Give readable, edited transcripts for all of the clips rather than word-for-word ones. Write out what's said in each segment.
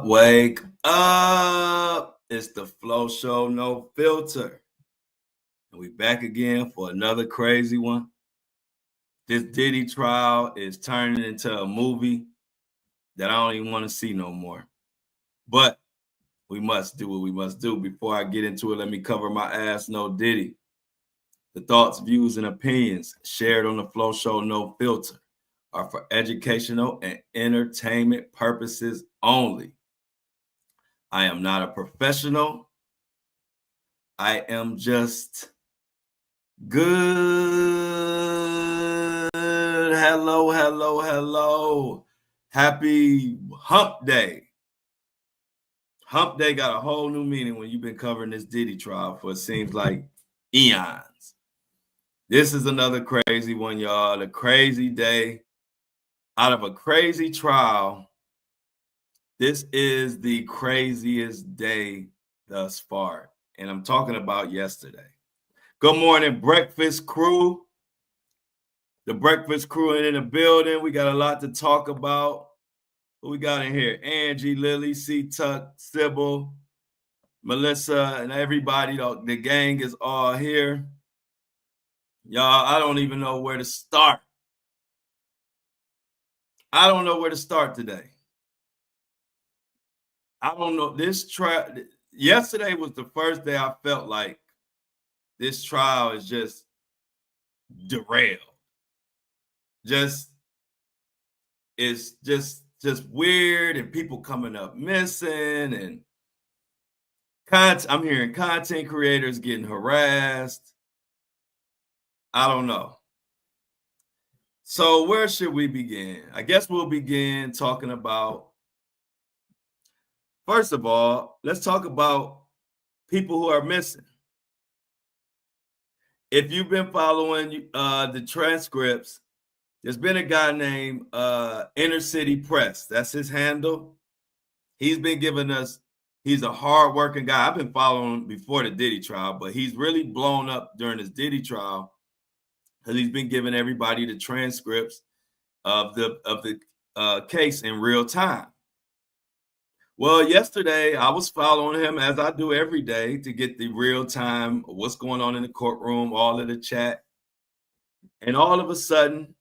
Wake up. It's the Flow Show, no filter. And we back again for another crazy one. This Diddy trial is turning into a movie that I don't even want to see no more. But we must do what we must do. Before I get into it, let me cover my ass, no Diddy. The thoughts, views, and opinions shared on the Flow Show, no filter, are for educational and entertainment purposes only. I am not a professional. I am just good. Hello, hello, hello. Happy Hump Day. Hump Day got a whole new meaning when you've been covering this Diddy trial for it seems like eons. This is another crazy one, y'all. The crazy day out of a crazy trial. This is the craziest day thus far. And I'm talking about yesterday. Good morning, Breakfast Crew. The Breakfast Crew in the building. We got a lot to talk about. Who we got in here? Angie, Lily, C-Tuck, Sybil, Melissa, and everybody. The gang is all here. Y'all, I don't even know where to start. I don't know where to start today. I don't know. This trial, yesterday was the first day I felt like this trial is just derailed. It's just weird, and people coming up missing, and I'm hearing content creators getting harassed. I don't know. So where should we begin? I guess we'll begin talking about, first of all, let's talk about people who are missing. If you've been following the transcripts, there's been a guy named Inner City Press. That's his handle. He's been giving us, he's a hardworking guy. I've been following him before the Diddy trial, but he's really blown up during this Diddy trial because he's been giving everybody the transcripts of the case in real time. Well, yesterday I was following him as I do every day to get the real time of what's going on in the courtroom, all of the chat. And all of a sudden,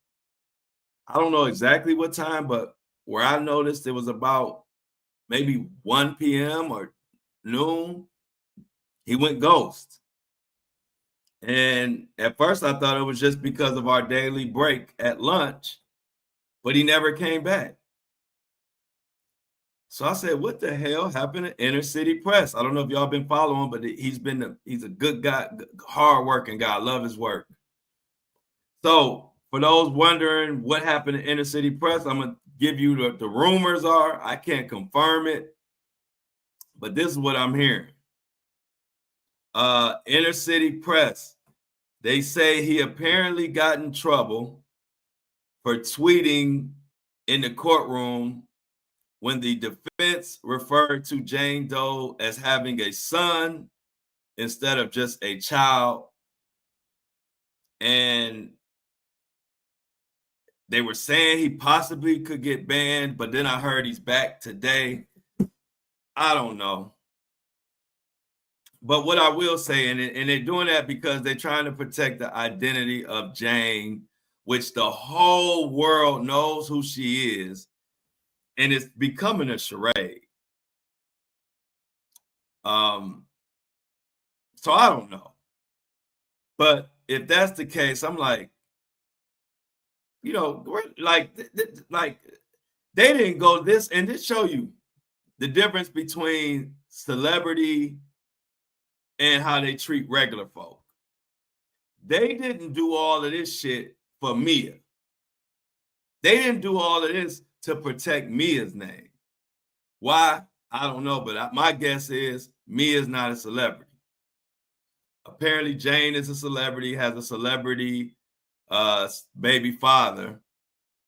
I don't know exactly what time, but where I noticed it was about maybe 1 p.m. or noon, he went ghost. And at first I thought it was just because of our daily break at lunch, but he never came back. So I said, what the hell happened to Inner City Press? I don't know if y'all been following, but he's a good guy, hardworking guy. I love his work. So for those wondering what happened to Inner City Press, I'm going to give you the rumors are. I can't confirm it, but this is what I'm hearing. Inner City Press, they say he apparently got in trouble for tweeting in the courtroom when the defense referred to Jane Doe as having a son instead of just a child. And they were saying he possibly could get banned, but then I heard he's back today. I don't know. But what I will say, and they're doing that because they're trying to protect the identity of Jane, which the whole world knows who she is, and it's becoming a charade. So I don't know. But if that's the case, I'm like, you know, like they didn't go this, and this show you the difference between celebrity and how they treat regular folk. They didn't do all of this shit for Mia. They didn't do all of this to protect Mia's name. Why? I don't know, but my guess is Mia's not a celebrity. Apparently, Jane is a celebrity, has a celebrity baby father,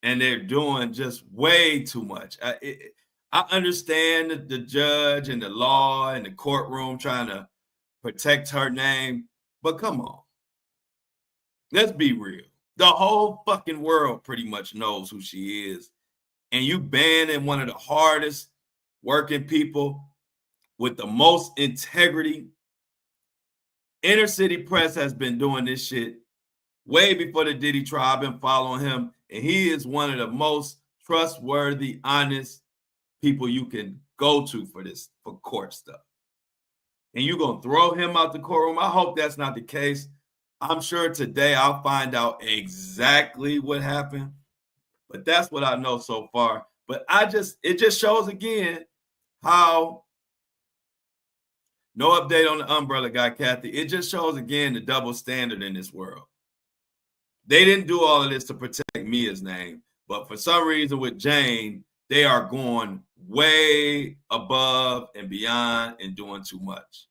and they're doing just way too much. I understand the judge and the law and the courtroom trying to protect her name, but come on. Let's be real. The whole fucking world pretty much knows who she is. And you banning one of the hardest working people with the most integrity. Inner City Press has been doing this shit way before the Diddy trial. I've been following him, and he is one of the most trustworthy, honest people you can go to for court stuff. And you're going to throw him out the courtroom? I hope that's not the case. I'm sure today I'll find out exactly what happened, but that's what I know so far. But it just shows again how, no update on the umbrella guy, Kathy. It just shows again the double standard in this world. They didn't do all of this to protect Mia's name, but for some reason with Jane, they are going way above and beyond and doing too much.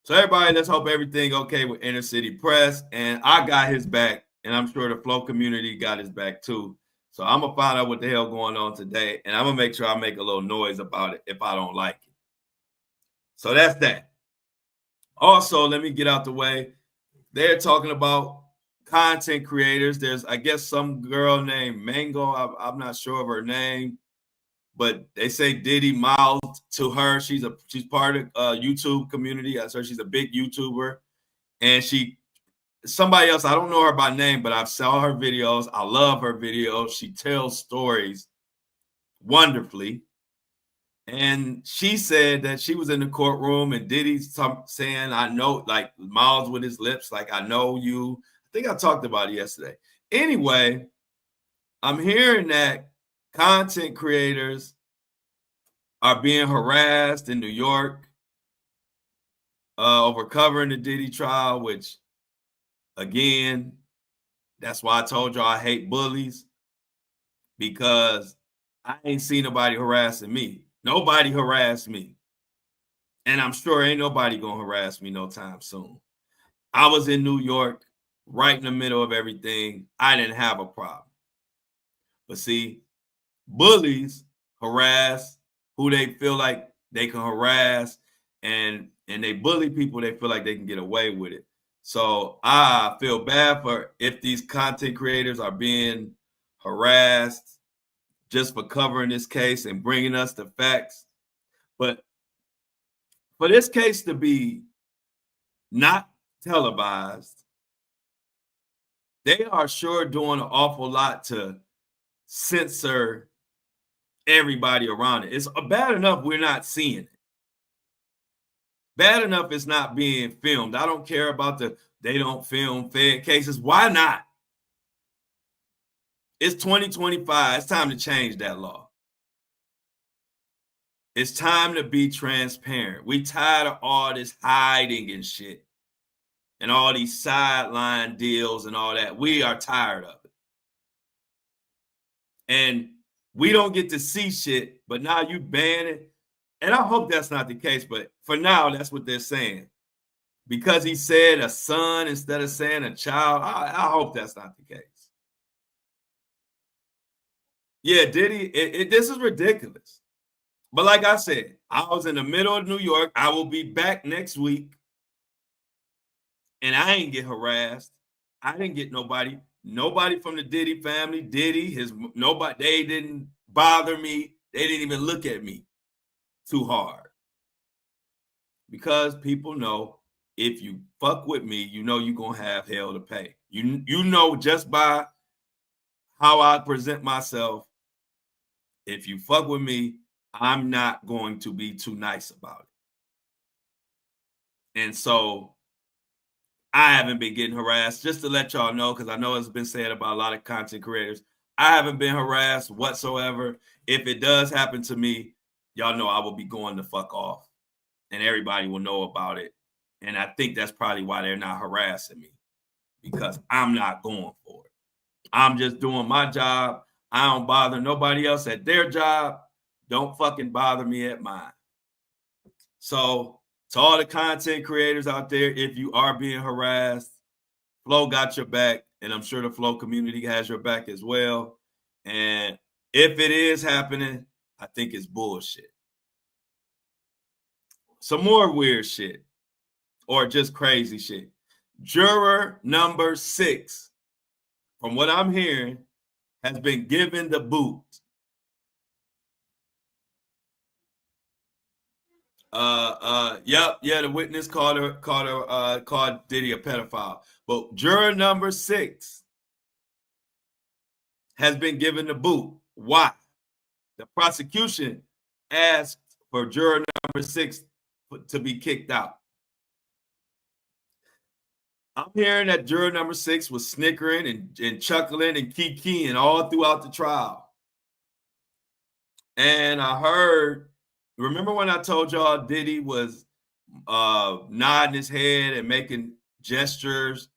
So everybody, let's hope everything okay with Inner City Press. And I got his back, and I'm sure the Flow community got his back too. So I'm going to find out what the hell going on today, and I'm going to make sure I make a little noise about it if I don't like it. So that's that. Also, let me get out the way. They're talking about content creators. There's, I guess, some girl named Mango. I'm not sure of her name, but they say Diddy mouthed to her. She's part of YouTube community. I heard she's a big YouTuber, and somebody else. I don't know her by name, but I've saw her videos. I love her videos. She tells stories wonderfully. And she said that she was in the courtroom and Diddy's saying, I know, like mouths with his lips, like, I know you. I think I talked about it yesterday. Anyway, I'm hearing that content creators are being harassed in New York over covering the Diddy trial, which, again, that's why I told y'all I hate bullies, because I ain't seen nobody harassing me. Nobody harassed me. And I'm sure ain't nobody gonna harass me no time soon. I was in New York, right in the middle of everything. I didn't have a problem. But see, bullies harass who they feel like they can harass, and they bully people they feel like they can get away with it. So I feel bad for if these content creators are being harassed just for covering this case and bringing us the facts. But for this case to be not televised, they are sure doing an awful lot to censor everybody around it. It's bad enough we're not seeing it. Bad enough it's not being filmed. I don't care about they don't film Fed cases. Why not? It's 2025. It's time to change that law. It's time to be transparent. We tired of all this hiding and shit and all these sideline deals and all that. We are tired of it. And we don't get to see shit, but now you ban it. And I hope that's not the case, but for now, that's what they're saying. Because he said a son instead of saying a child, I hope that's not the case. Yeah, Diddy, this is ridiculous. But like I said, I was in the middle of New York. I will be back next week. And I ain't get harassed. I didn't get nobody from the Diddy family, nobody, they didn't bother me. They didn't even look at me too hard. Because people know if you fuck with me, you know you're going to have hell to pay. You know just by how I present myself, if you fuck with me, I'm not going to be too nice about it. And so I haven't been getting harassed, just to let y'all know, because I know it's been said about a lot of content creators. I haven't been harassed whatsoever. If it does happen to me, y'all know I will be going the fuck off. And everybody will know about it. And I think that's probably why they're not harassing me, because I'm not going for it. I'm just doing my job. I don't bother nobody else at their job. Don't fucking bother me at mine. So to all the content creators out there, if you are being harassed, Flow got your back, and I'm sure the Flow community has your back as well. And if it is happening, I think it's bullshit. Some more weird shit, or just crazy shit. Juror number 6, from what I'm hearing, has been given the boot. Yeah, the witness called Diddy a pedophile. But juror number 6 has been given the boot. Why? The prosecution asked for juror number 6 to be kicked out. I'm hearing that juror number 6 was snickering and chuckling and kikiing all throughout the trial. And I heard, remember when I told y'all Diddy was nodding his head and making gestures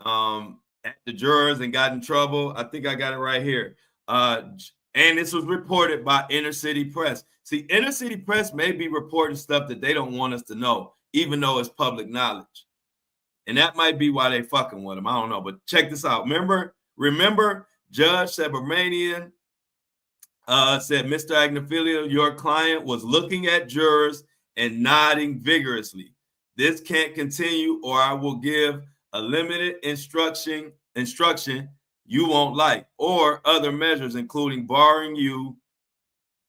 at the jurors and got in trouble? I think I got it right here. And this was reported by Inner City Press. See, Inner City Press may be reporting stuff that they don't want us to know, even though it's public knowledge. And that might be why they fucking with him. I don't know. But check this out. Remember Judge Subramanian said, Mr. Agnifilo, your client was looking at jurors and nodding vigorously. This can't continue, or I will give a limited instruction you won't like, or other measures, including barring you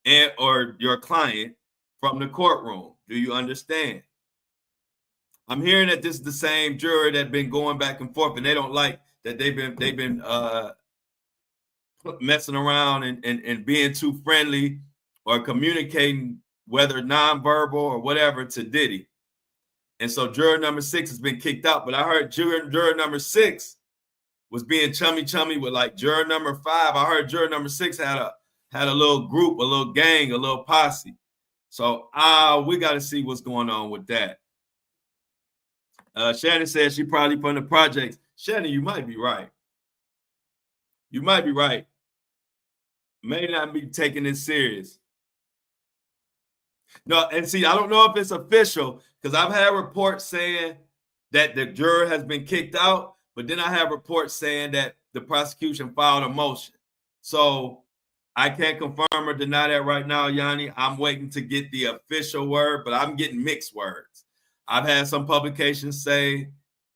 and or your client from the courtroom. Do you understand? I'm hearing that this is the same juror that's been going back and forth, and they don't like that they've been messing around and being too friendly or communicating, whether nonverbal or whatever, to Diddy. And so juror number 6 has been kicked out. But I heard juror number 6 was being chummy with like juror number 5. I heard juror number 6 had a little group, a little gang, a little posse. So we got to see what's going on with that. Shannon says she probably from the projects. Shannon, you might be right. You might be right. May not be taking this serious. No, and see, I don't know if it's official because I've had reports saying that the juror has been kicked out, but then I have reports saying that the prosecution filed a motion. So I can't confirm or deny that right now, Yanni. I'm waiting to get the official word, but I'm getting mixed words. I've had some publications say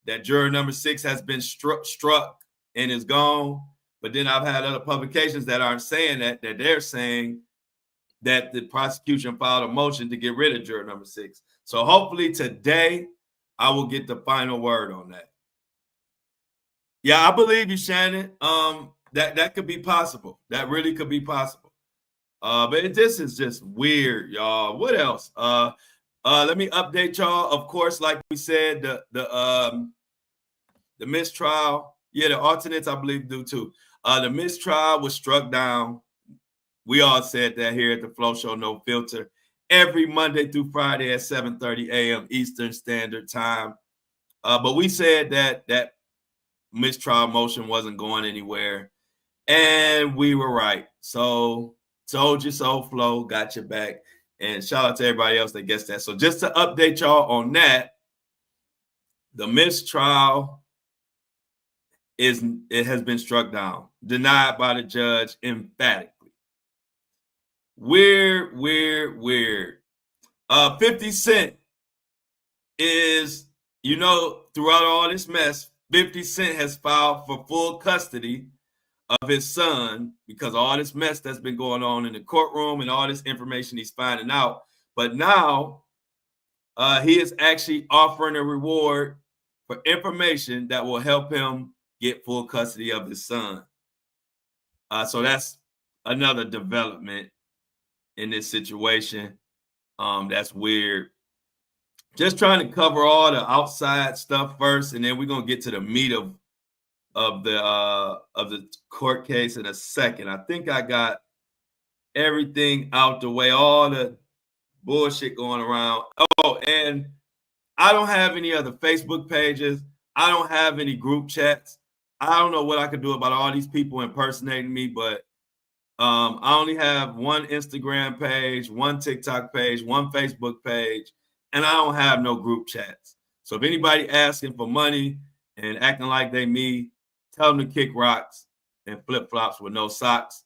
that juror number 6 has been struck and is gone. But then I've had other publications that aren't saying that they're saying that the prosecution filed a motion to get rid of juror number 6. So hopefully today I will get the final word on that. Yeah, I believe you, Shannon. That could be possible. That really could be possible. But this is just weird, y'all. What else? Let me update y'all. Of course, like we said, the mistrial. Yeah, the alternates, I believe, do too. The mistrial was struck down. We all said that here at the Flow Show, No Filter, every Monday through Friday at 7:30 a.m. Eastern Standard Time. But we said that mistrial motion wasn't going anywhere, and we were right. So told you so, Flow, got your back. And shout out to everybody else that gets that. So just to update y'all on that, the mistrial it has been struck down, denied by the judge emphatically. Weird. 50 Cent is, throughout all this mess, 50 Cent has filed for full custody of his son because of all this mess that's been going on in the courtroom and all this information he's finding out. But now he is actually offering a reward for information that will help him get full custody of his son. So that's another development in this situation. That's weird. Just trying to cover all the outside stuff first, and then we're gonna get to the meat of the court case in a second. I think I got everything out the way, all the bullshit going around. Oh, and I don't have any other Facebook pages. I don't have any group chats. I don't know what I could do about all these people impersonating me, but I only have one Instagram page, one TikTok page, one Facebook page, and I don't have no group chats. So if anybody asking for money and acting like they me, tell them to kick rocks and flip-flops with no socks.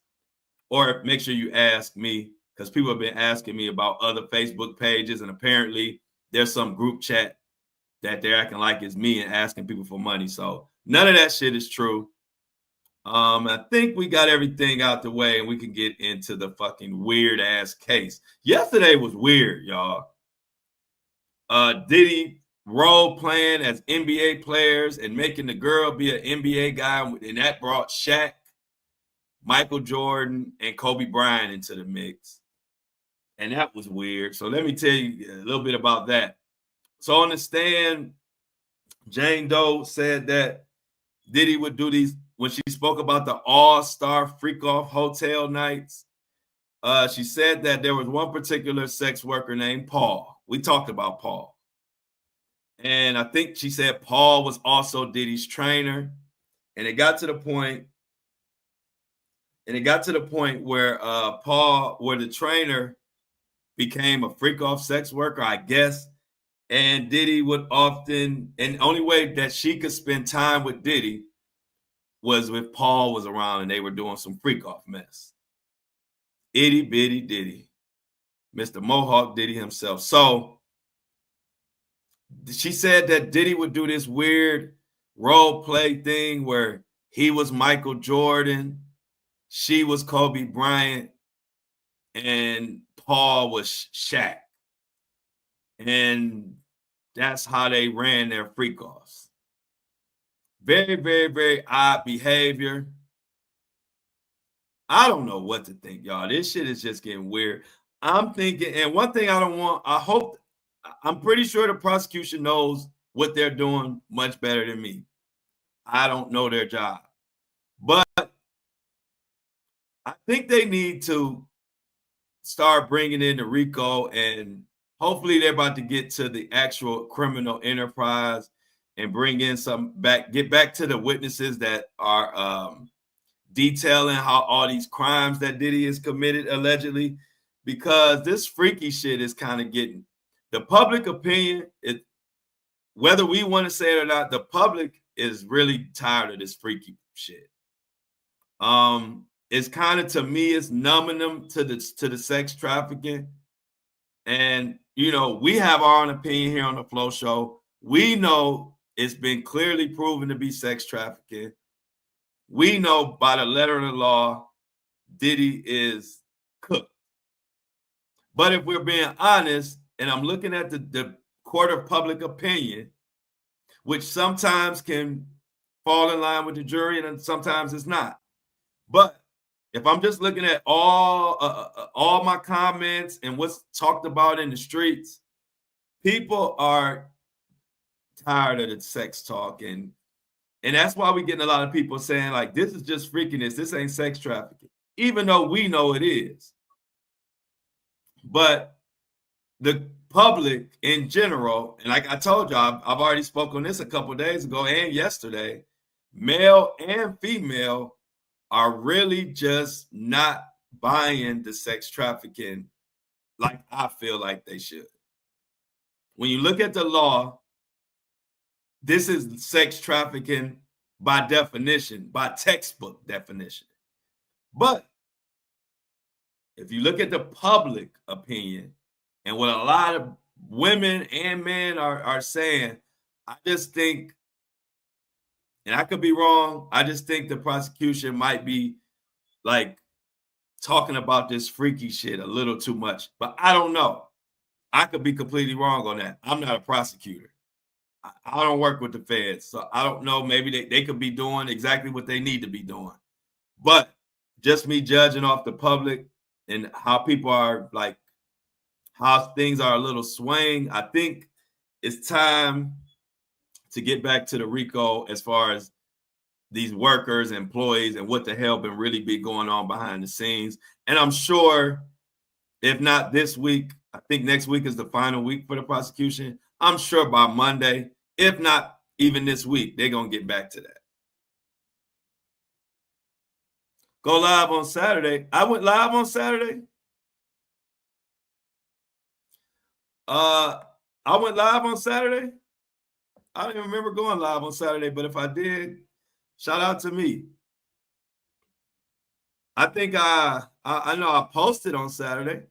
Or make sure you ask me, because people have been asking me about other Facebook pages, and apparently there's some group chat that they're acting like it's me and asking people for money. So none of that shit is true. I think we got everything out the way and we can get into the fucking weird ass case. Yesterday was weird, y'all. Diddy role playing as NBA players and making the girl be an NBA guy, and that brought Shaq, Michael Jordan, and Kobe Bryant into the mix. And that was weird. So let me tell you a little bit about that. So on the stand, Jane Doe said that Diddy would do these when she spoke about the all-star freak-off hotel nights. She said that there was one particular sex worker named Paul. We talked about Paul. And I think she said Paul was also Diddy's trainer. And it got to the point where where the trainer became a freak-off sex worker, I guess. And Diddy would often, and the only way that she could spend time with Diddy was if Paul was around and they were doing some freak-off mess. Itty bitty Diddy, Mr. Mohawk Diddy himself. So she said that Diddy would do this weird role play thing where he was Michael Jordan, she was Kobe Bryant, and Paul was Shaq. And that's how they ran their freak-offs. Very, very, very odd behavior. I don't know what to think, y'all. This shit is just getting weird. I'm thinking, and one thing I'm pretty sure the prosecution knows what they're doing much better than me. I don't know their job. But I think they need to start bringing in the RICO, and hopefully they're about to get to the actual criminal enterprise and bring in get back to the witnesses that are detailing how all these crimes that Diddy has committed allegedly, because this freaky shit is kind of getting the public opinion. Whether we want to say it or not, the public is really tired of this freaky shit. It's kind of, to me, it's numbing them to the sex trafficking. And we have our own opinion here on the Flow Show. We know it's been clearly proven to be sex trafficking. We know by the letter of the law, Diddy is cooked. But if we're being honest, and I'm looking at the court of public opinion, which sometimes can fall in line with the jury and sometimes it's not. But if I'm just looking at all my comments and what's talked about in the streets, people are tired of the sex talk, and that's why we're getting a lot of people saying, like, this is just freakiness. This ain't sex trafficking, even though we know it is. But the public in general, and like I told you, I've already spoken on this a couple of days ago and yesterday, male and female are really just not buying the sex trafficking like I feel like they should. When you look at the law, this is sex trafficking by definition, by textbook definition. But if you look at the public opinion and what a lot of women and men are saying, I just think, and I could be wrong, I just think the prosecution might be like talking about this freaky shit a little too much. But I don't know. I could be completely wrong on that. I'm not a prosecutor. I don't work with the feds, so I don't know. Maybe they could be doing exactly what they need to be doing. But just me judging off the public and how people are, like, how things are a little swaying, I think it's time to get back to the RICO as far as these workers, employees, and what the hell been really be going on behind the scenes. And I'm sure, if not this week, I think next week is the final week for the prosecution. I'm sure by Monday, if not even this week, they're going to get back to that. Go live on Saturday. I went live on Saturday. I went live on Saturday. I don't even remember going live on Saturday, but if I did, shout out to me. I think I know I posted on Saturday.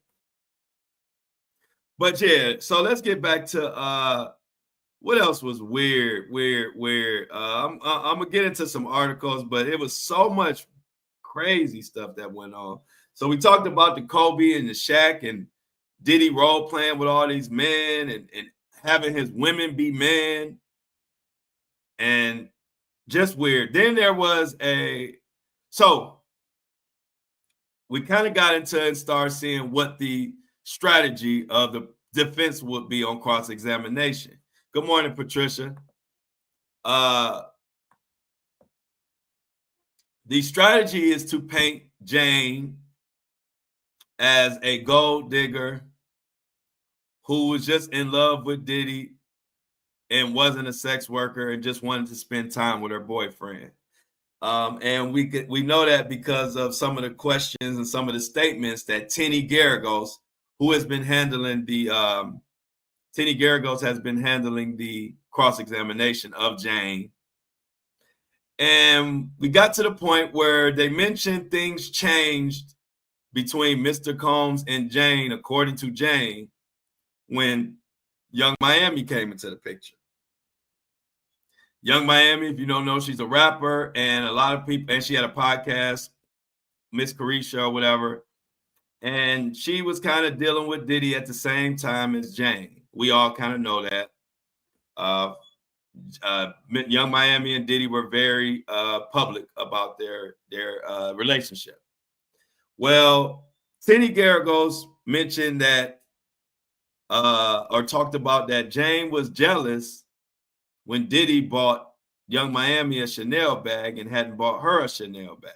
But yeah, so let's get back to what else was weird. I'm gonna get into some articles, but it was so much crazy stuff that went on. So we talked about the Kobe and the Shaq and Diddy role playing with all these men and having his women be men, and just weird. Then there was so we kind of got into and started seeing what the strategy of the defense would be on cross-examination. Good morning, Patricia. The strategy is to paint Jane as a gold digger who was just in love with Diddy and wasn't a sex worker and just wanted to spend time with her boyfriend. And we know that because of some of the questions and some of the statements that Tenny Garagos, who has been handling the Tenny Garagos has been handling the cross-examination of Jane. And we got to the point where they mentioned things changed between Mr. Combs and Jane, according to Jane, when Young Miami came into the picture. Young Miami, if you don't know, she's a rapper, and a lot of people, and she had a podcast, Miss Coercion or whatever, and she was kind of dealing with Diddy at the same time as Jane. We all kind of know that. Young Miami and Diddy were very public about their relationship. Well, Tenny Garagos mentioned that or talked about that Jane was jealous when Diddy bought Young Miami a Chanel bag and hadn't bought her a Chanel bag.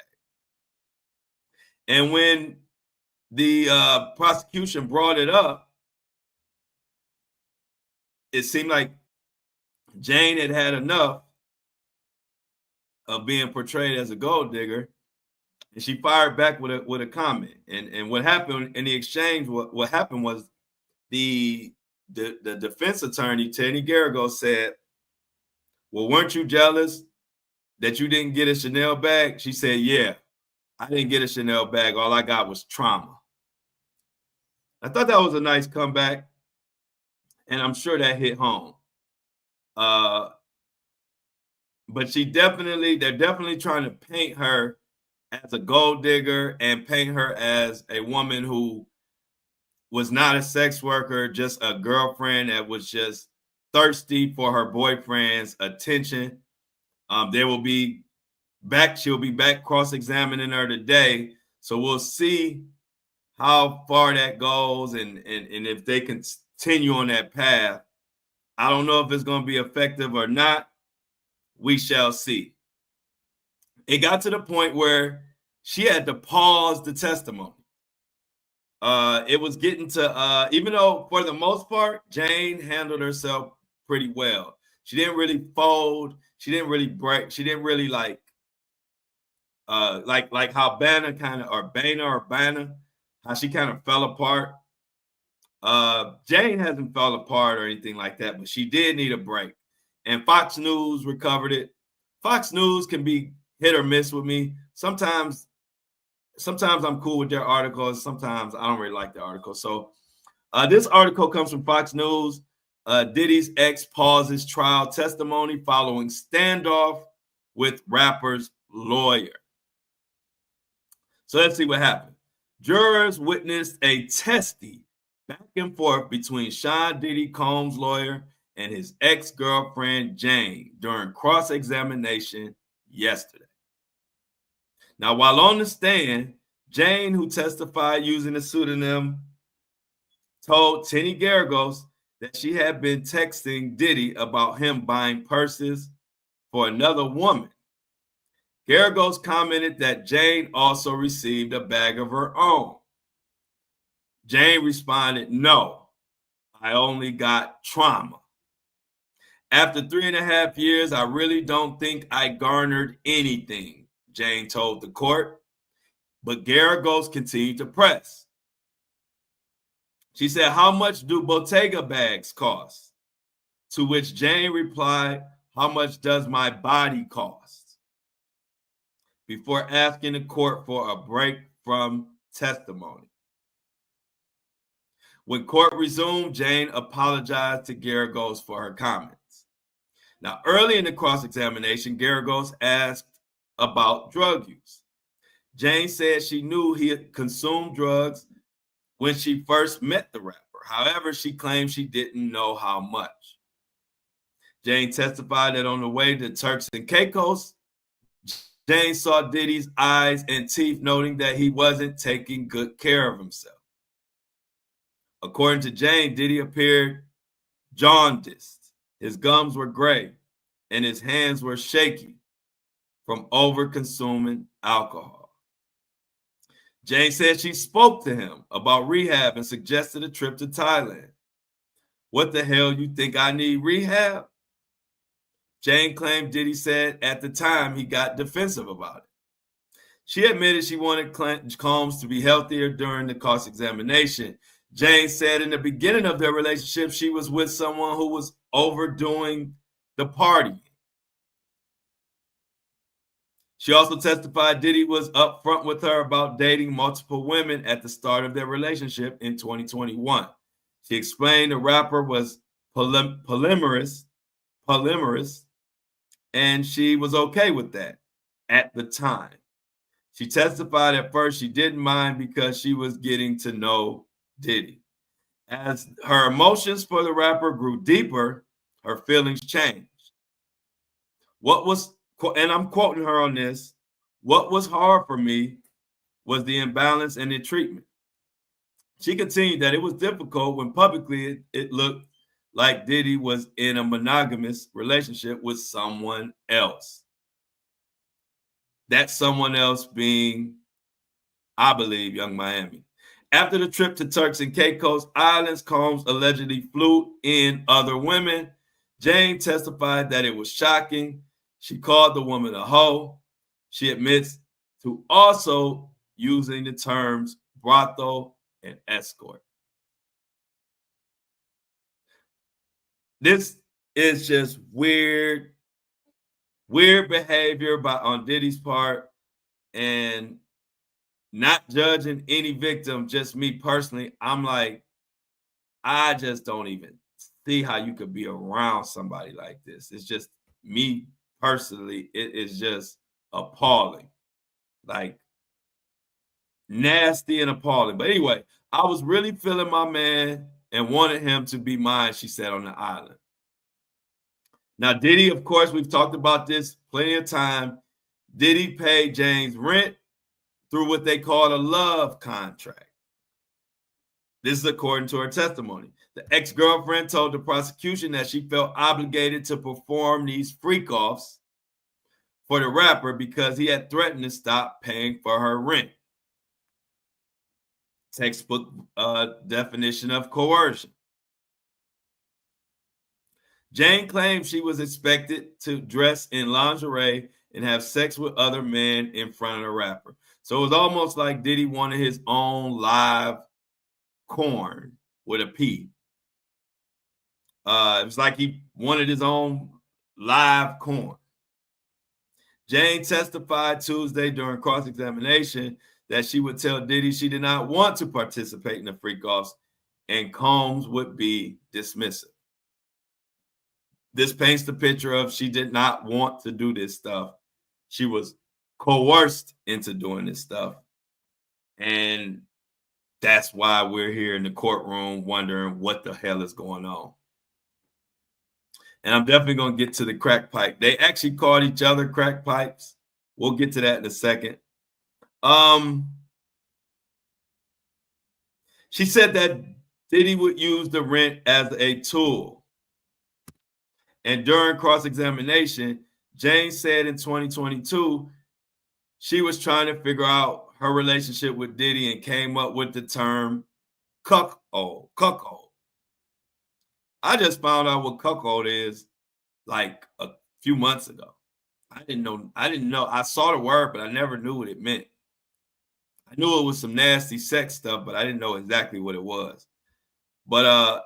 And when the prosecution brought it up, it seemed like Jane had had enough of being portrayed as a gold digger, and she fired back with a comment. And what happened in the exchange? What happened was the defense attorney Tenny Garagos said, "Well, weren't you jealous that you didn't get a Chanel bag?" She said, "Yeah, I didn't get a Chanel bag. All I got was trauma." I thought that was a nice comeback, and I'm sure that hit home. But they're definitely trying to paint her as a gold digger and paint her as a woman who was not a sex worker, just a girlfriend that was just thirsty for her boyfriend's attention. She'll be back cross-examining her today. So we'll see how far that goes and if they continue on that path. I don't know if it's going to be effective or not. We shall see. It got to the point where she had to pause the testimony. It was getting to, even though for the most part, Jane handled herself pretty well. She didn't really fold. She didn't really break. She didn't really like how Banner, how she kind of fell apart. Jane hasn't fell apart or anything like that, but she did need a break. And Fox News recovered it. Fox News can be hit or miss with me. Sometimes I'm cool with their articles. Sometimes I don't really like the article. So this article comes from Fox News. Diddy's ex pauses trial testimony following standoff with rapper's lawyer. So let's see what happened. Jurors witnessed a testy back and forth between Sean Diddy Combs' lawyer and his ex-girlfriend Jane during cross-examination yesterday. Now, while on the stand, Jane, who testified using a pseudonym, told Tenny Garagos that she had been texting Diddy about him buying purses for another woman. Garagos commented that Jane also received a bag of her own. Jane responded, "No, I only got trauma. After 3.5 years, I really don't think I garnered anything," Jane told the court. But Garagos continued to press. She said, "How much do Bottega bags cost?" To which Jane replied, "How much does my body cost?" Before asking the court for a break from testimony. When court resumed, Jane apologized to Garagos for her comments. Now, early in the cross-examination, Garagos asked about drug use. Jane said she knew he had consumed drugs when she first met the rapper. However, she claimed she didn't know how much. Jane testified that on the way to Turks and Caicos, Jane saw Diddy's eyes and teeth, noting that he wasn't taking good care of himself. According to Jane, Diddy appeared jaundiced. His gums were gray and his hands were shaky from over-consuming alcohol. Jane said she spoke to him about rehab and suggested a trip to Thailand. What the hell, you think I need rehab? Jane claimed Diddy said at the time he got defensive about it. She admitted she wanted Combs to be healthier during the cross-examination. Jane said in the beginning of their relationship, she was with someone who was overdoing the party. She also testified Diddy was upfront with her about dating multiple women at the start of their relationship in 2021. She explained the rapper was polyamorous, and she was okay with that at the time. She testified at first she didn't mind because she was getting to know Diddy. As her emotions for the rapper grew deeper, her feelings changed. And I'm quoting her on this, what was hard for me was the imbalance in the treatment. She continued that it was difficult when publicly it looked like Diddy was in a monogamous relationship with someone else. That someone else being, I believe, Young Miami. After the trip to Turks and Caicos Islands, Combs allegedly flew in other women. Jane testified that it was shocking. She called the woman a hoe. She admits to also using the terms brothel and escort. This is just weird behavior on Diddy's part, and not judging any victim, just me personally, I'm like, I just don't even see how you could be around somebody like this. It's just me personally, it is just appalling. Like nasty and appalling. But anyway, I was really feeling my man and wanted him to be mine, she said on the island. Now, Diddy, of course, we've talked about this plenty of time. Diddy paid Jane's rent through what they call a love contract. This is according to her testimony. The ex-girlfriend told the prosecution that she felt obligated to perform these freak-offs for the rapper because he had threatened to stop paying for her rent. Textbook definition of coercion. Jane claimed she was expected to dress in lingerie and have sex with other men in front of the rapper. So it was almost like Diddy wanted his own live corn with a P. It was like he wanted his own live corn. Jane testified Tuesday during cross-examination that she would tell Diddy she did not want to participate in the freak-offs and Combs would be dismissive. This paints the picture of she did not want to do this stuff. She was coerced into doing this stuff. And that's why we're here in the courtroom wondering what the hell is going on. And I'm definitely going to get to the crack pipe. They actually called each other crack pipes. We'll get to that in a second. She said that Diddy would use the rent as a tool. And during cross-examination, Jane said in 2022, she was trying to figure out her relationship with Diddy and came up with the term cuckold. I just found out what cuckold is like a few months ago. I didn't know. I saw the word, but I never knew what it meant. I knew it was some nasty sex stuff, but I didn't know exactly what it was. But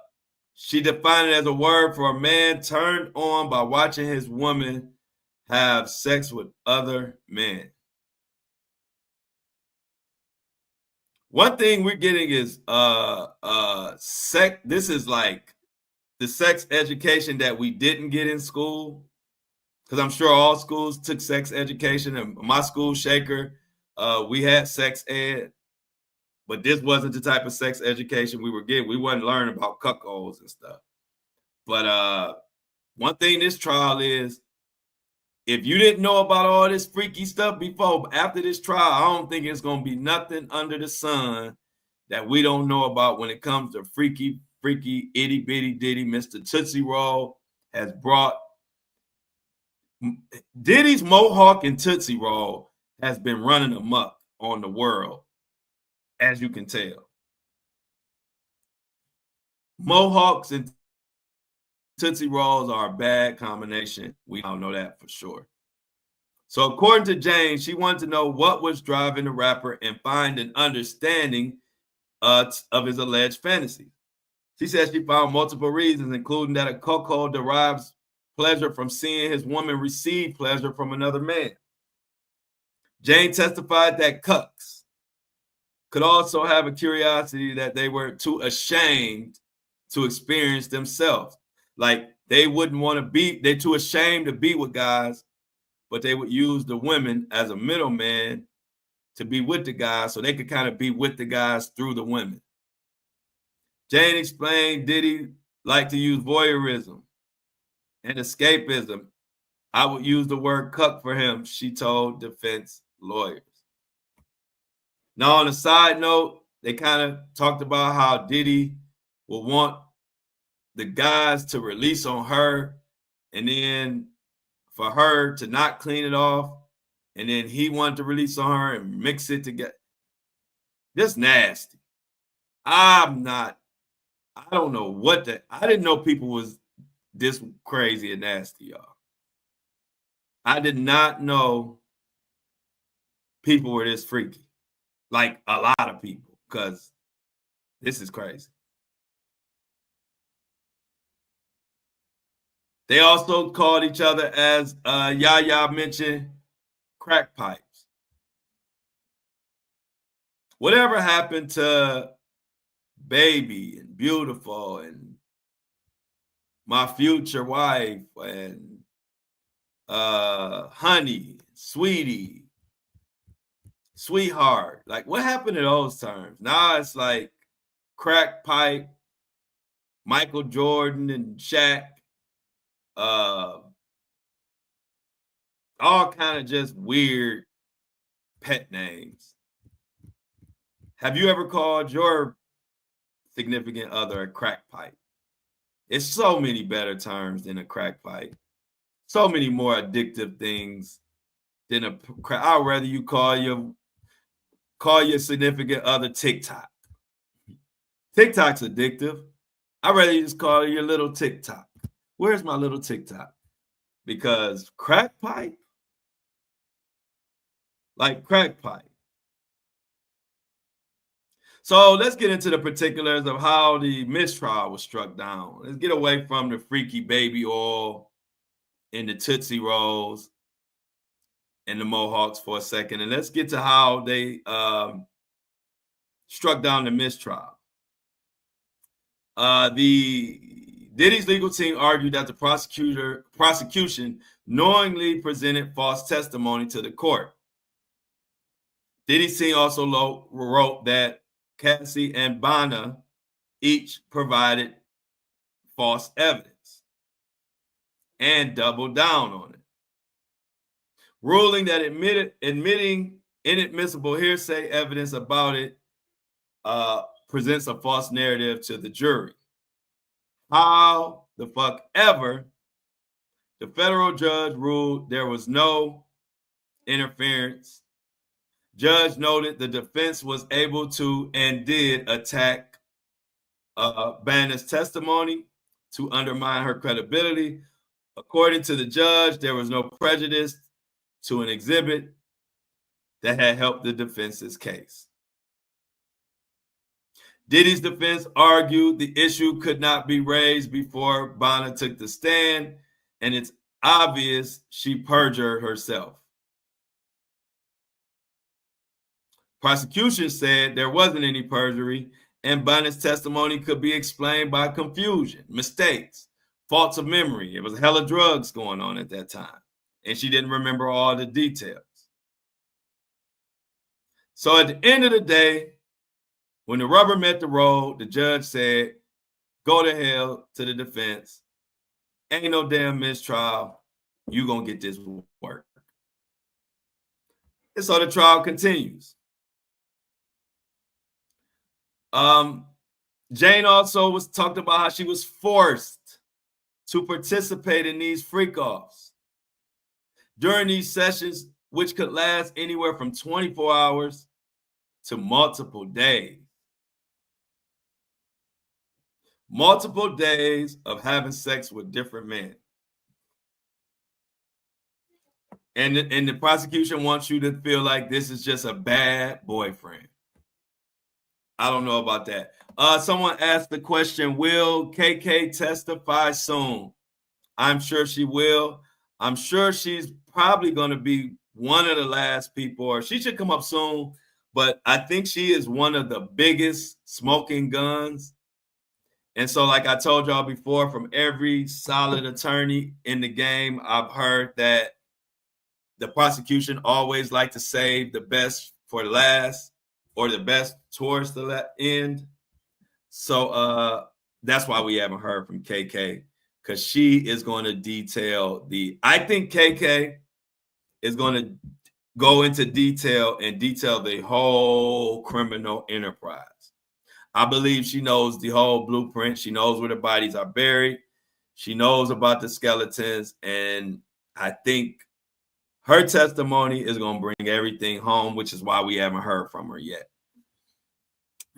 she defined it as a word for a man turned on by watching his woman have sex with other men. One thing we're getting is sex. This is like the sex education that we didn't get in school, because I'm sure all schools took sex education. And my school, Shaker, we had sex ed. But this wasn't the type of sex education we were getting. We wasn't learning about cuckolds and stuff. But one thing this trial is, if you didn't know about all this freaky stuff before, after this trial, I don't think it's going to be nothing under the sun that we don't know about when it comes to freaky, itty bitty Diddy. Mr. Tootsie Roll has brought Diddy's Mohawk and Tootsie Roll has been running amok on the world, as you can tell. Mohawks and Tootsie Rolls are a bad combination. We all know that for sure. So according to Jane, she wanted to know what was driving the rapper and find an understanding of his alleged fantasy. She said she found multiple reasons, including that a cuckold derives pleasure from seeing his woman receive pleasure from another man. Jane testified that cucks could also have a curiosity that they were too ashamed to experience themselves. Like they wouldn't want to be, they're too ashamed to be with guys, but they would use the women as a middleman to be with the guys so they could kind of be with the guys through the women. Jane explained Diddy liked to use voyeurism and escapism. I would use the word cuck for him, she told defense lawyers. Now, on a side note, they kind of talked about how Diddy will want the guys to release on her and then for her to not clean it off, and then he wanted to release on her and mix it together. Just nasty. I don't know what that. I didn't know people was this crazy and nasty, y'all. I did not know people were this freaky. Like a lot of people, because this is crazy. They also called each other, as Yaya mentioned, crack pipes. Whatever happened to Baby and Beautiful and My Future Wife and Honey, Sweetie, Sweetheart? Like, what happened to those terms? Now it's like crack pipe, Michael Jordan and Shaq. All kind of just weird pet names. Have you ever called your significant other a crack pipe? It's so many better terms than a crack pipe. So many more addictive things than a crack. I'd rather you call your significant other TikTok. TikTok's addictive. I'd rather you just call your little TikTok. Where's my little TikTok? Because crack pipe, like crack pipe. So let's get into the particulars of how the mistrial was struck down. Let's get away from the freaky baby oil and the Tootsie Rolls and the Mohawks for a second. And let's get to how they struck down the mistrial. Diddy's legal team argued that the prosecution knowingly presented false testimony to the court. Diddy's team also wrote that Cassie and Bana each provided false evidence and doubled down on it, ruling that admitting inadmissible hearsay evidence about it presents a false narrative to the jury. How the fuck ever, the federal judge ruled there was no interference. Judge noted the defense was able to and did attack Banner's testimony to undermine her credibility. According to the judge, there was no prejudice to an exhibit that had helped the defense's case. Diddy's defense argued the issue could not be raised before Banner took the stand, and it's obvious she perjured herself. Prosecution said there wasn't any perjury, and Banner's testimony could be explained by confusion, mistakes, faults of memory. It was hella drugs going on at that time, and she didn't remember all the details. So at the end of the day, When the rubber met the road, the judge said, go to hell to the defense. Ain't no damn mistrial. You gonna get this work. And so the trial continues. Jane also was talked about how she was forced to participate in these freak-offs during these sessions, which could last anywhere from 24 hours to multiple days. Multiple days of having sex with different men. And the prosecution wants you to feel like this is just a bad boyfriend. I don't know about that. Someone asked the question, will KK testify soon? I'm sure she will. I'm sure she's probably going to be one of the last people, or she should come up soon. But I think she is one of the biggest smoking guns. And so, like I told y'all before, from every solid attorney in the game, I've heard that the prosecution always like to save the best for last, or the best towards the end. So that's why we haven't heard from KK, because she is going to detail I think KK is going to go into detail and detail the whole criminal enterprise. I believe she knows the whole blueprint. She knows where the bodies are buried. She knows about the skeletons. And I think her testimony is going to bring everything home, which is why we haven't heard from her yet.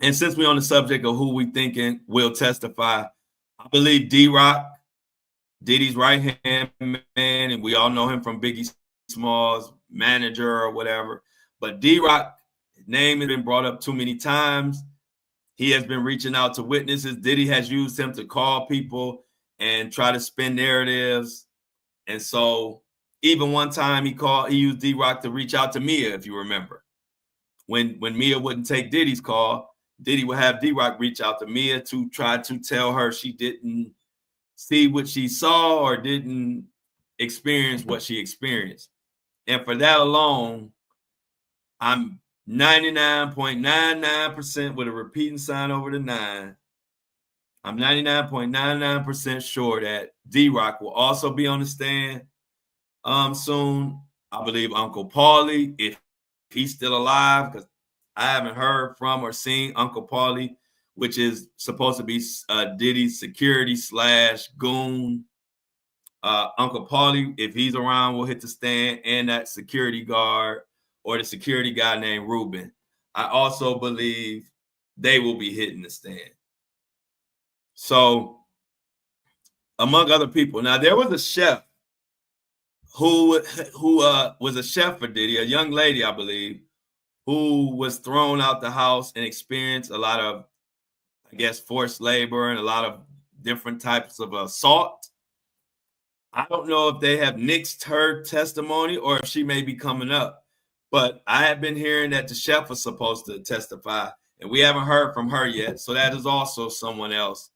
And since we're on the subject of who we thinking will testify, I believe D-Rock, Diddy's right-hand man, and we all know him from Biggie Smalls' manager or whatever. But D-Rock, his name has been brought up too many times. He has been reaching out to witnesses. Diddy has used him to call people and try to spin narratives. And so even one time he used D-Rock to reach out to Mia, if you remember. When Mia wouldn't take Diddy's call, Diddy would have D-Rock reach out to Mia to try to tell her she didn't see what she saw or didn't experience what she experienced. And for that alone, I'm 99.99% with a repeating sign over the 9. I'm 99.99% sure that D-Rock will also be on the stand soon. I believe Uncle Paulie, if he's still alive, because I haven't heard from or seen Uncle Paulie, which is supposed to be Diddy's security / goon. Uncle Paulie, if he's around, will hit the stand, and that security guard or the security guy named Ruben. I also believe they will be hitting the stand. So, among other people. Now, there was a chef who was a chef for Diddy, a young lady, I believe, who was thrown out the house and experienced a lot of, I guess, forced labor and a lot of different types of assault. I don't know if they have nixed her testimony or if she may be coming up, but I have been hearing that the chef was supposed to testify, and we haven't heard from her yet. So that is also someone else,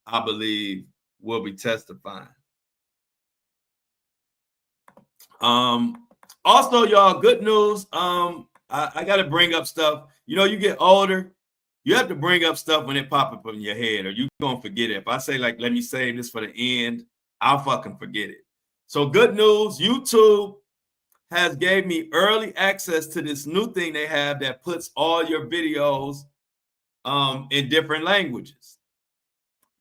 I believe, will be testifying. Also, y'all, good news. I got to bring up stuff. You know, you get older, you have to bring up stuff when it pop up in your head, or you gonna forget it. If I say, like, let me save this for the end, I'll fucking forget it. So good news, YouTube has gave me early access to this new thing they have that puts all your videos in different languages.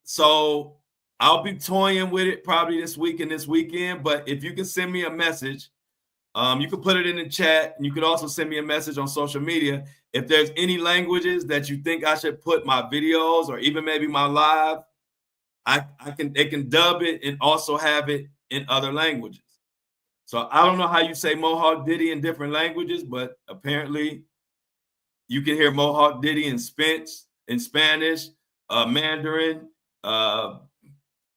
So I'll be toying with it probably this week and this weekend, but if you can send me a message, you can put it in the chat, and you can also send me a message on social media. If there's any languages that you think I should put my videos or even maybe my live, they can dub it and also have it in other languages. So I don't know how you say Mohawk Diddy in different languages, but apparently you can hear Mohawk Diddy in Spanish, Mandarin,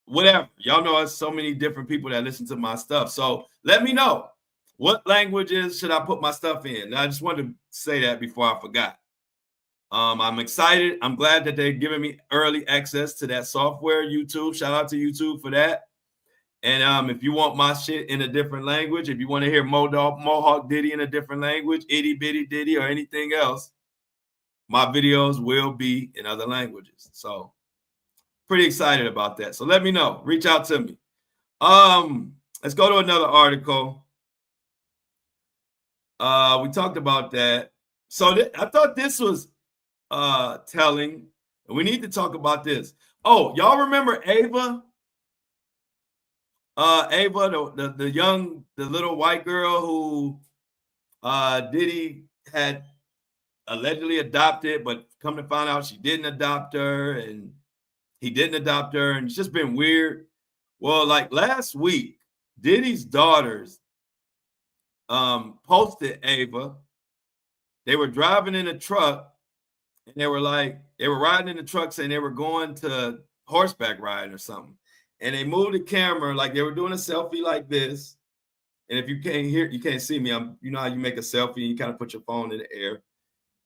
whatever. Y'all know there's so many different people that listen to my stuff. So let me know, what languages should I put my stuff in? I just wanted to say that before I forgot. I'm excited. I'm glad that they're giving me early access to that software, YouTube. Shout out to YouTube for that. And if you want my shit in a different language, if you want to hear Mohawk Diddy in a different language, Itty Bitty Diddy, or anything else, my videos will be in other languages. So pretty excited about that. So let me know. Reach out to me. Let's go to another article. We talked about that. So I thought this was telling. We need to talk about this. Oh, y'all remember Ava? Ava, the little white girl who Diddy had allegedly adopted, but come to find out she didn't adopt her, and he didn't adopt her, and it's just been weird. Well, like last week, Diddy's daughters posted Ava. They were driving in a truck, and they were riding in the truck saying they were going to horseback riding or something. And they moved the camera like they were doing a selfie like this. And if you can't see me, you know how you make a selfie and you kind of put your phone in the air.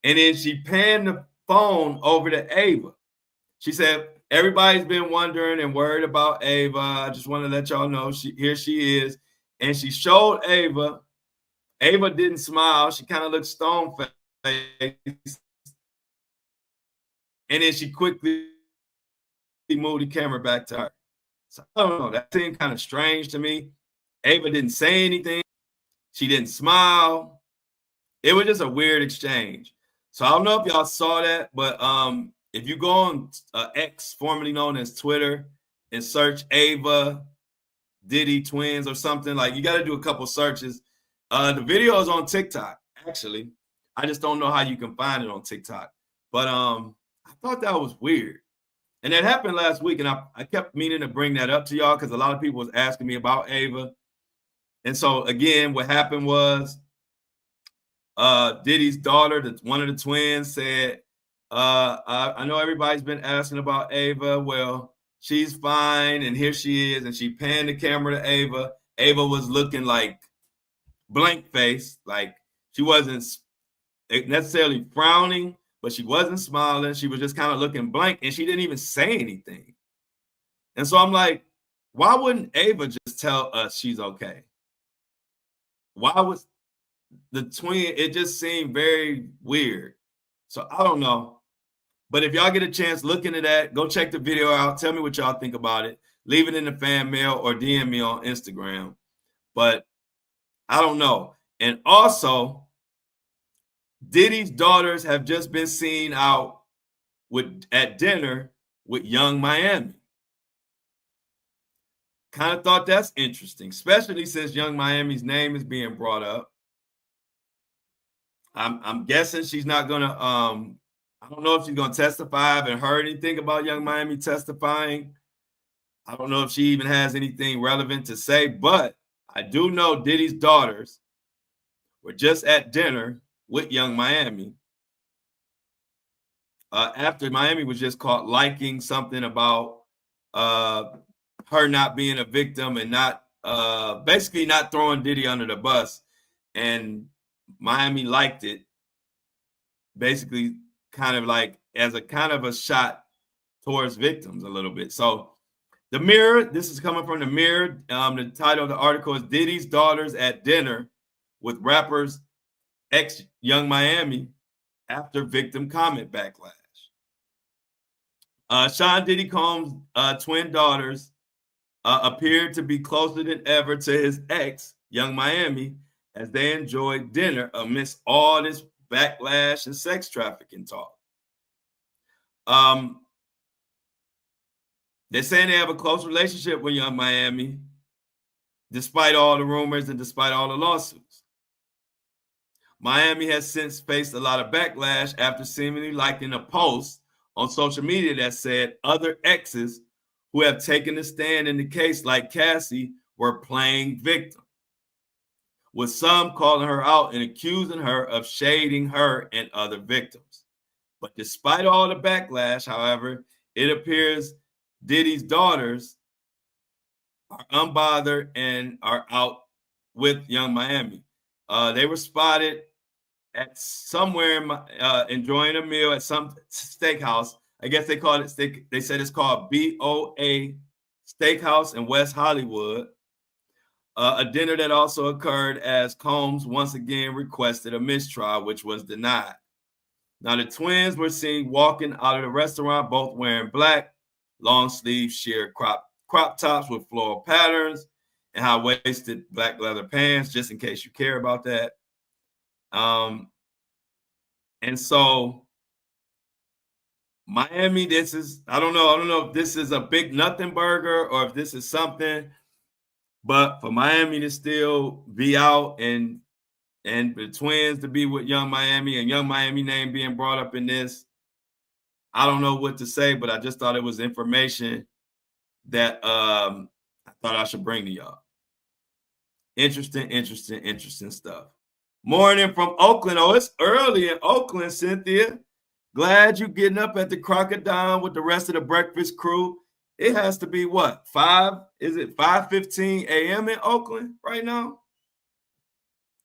And then she panned the phone over to Ava. She said, everybody's been wondering and worried about Ava. I just want to let y'all know here she is. And she showed Ava. Ava didn't smile. She kind of looked stone-faced. And then she quickly moved the camera back to her. So I don't know. That seemed kind of strange to me. Ava didn't say anything. She didn't smile. It was just a weird exchange. So I don't know if y'all saw that, but if you go on X, formerly known as Twitter, and search Ava Diddy twins or something, like you got to do a couple searches. The video is on TikTok, actually. I just don't know how you can find it on TikTok. But I thought that was weird. And that happened last week, and I kept meaning to bring that up to y'all because a lot of people was asking me about Ava. And so, again, what happened was Diddy's daughter, one of the twins, said, I know everybody's been asking about Ava. Well, she's fine, and here she is. And she panned the camera to Ava. Ava was looking like blank face, like she wasn't necessarily frowning, but she wasn't smiling. She was just kind of looking blank, and she didn't even say anything. And so I'm like, why wouldn't Ava just tell us she's okay? Why was the twin? It just seemed very weird. So I don't know. But if y'all get a chance, look into that. Go check the video out. Tell me what y'all think about it. Leave it in the fan mail or DM me on Instagram. But I don't know. And also, Diddy's daughters have just been seen out at dinner with Young Miami. Kind of thought that's interesting, especially since Young Miami's name is being brought up. I'm guessing she's not gonna. I don't know if she's gonna testify. I haven't heard anything about Young Miami testifying. I don't know if she even has anything relevant to say, but I do know Diddy's daughters were just at dinner with Young Miami after Miami was just caught liking something about her not being a victim and not basically not throwing Diddy under the bus. And Miami liked it, basically kind of like as a kind of a shot towards victims a little bit. So the Mirror, this is coming from the Mirror. The title of the article is Diddy's Daughters at Dinner with Rappers ex Young Miami after victim comment backlash. Sean Diddy Combs' twin daughters appeared to be closer than ever to his ex, Young Miami, as they enjoyed dinner amidst all this backlash and sex trafficking talk. They're saying they have a close relationship with Young Miami, despite all the rumors and despite all the lawsuits. Miami has since faced a lot of backlash after seemingly liking a post on social media that said other exes who have taken a stand in the case, like Cassie, were playing victim, with some calling her out and accusing her of shading her and other victims. But despite all the backlash, however, it appears Diddy's daughters are unbothered and are out with Young Miami. They were spotted at somewhere enjoying a meal at some steakhouse. I guess they called it, they said it's called BOA Steakhouse in West Hollywood. A dinner that also occurred as Combs once again requested a mistrial, which was denied. Now, the twins were seen walking out of the restaurant, both wearing black, long sleeve sheer crop tops with floral patterns and high-waisted black leather pants, just in case you care about that. And so Miami, I don't know if this is a big nothing burger or if this is something, but for Miami to still be out and the twins to be with Young Miami and Young Miami name being brought up in this, I don't know what to say, but I just thought it was information that I thought I should bring to y'all. Interesting stuff. Morning from Oakland. Oh, it's early in Oakland, Cynthia. Glad you getting up at the Crocodile with the rest of the breakfast crew. It has to be what, 5:15 a.m. in Oakland right now?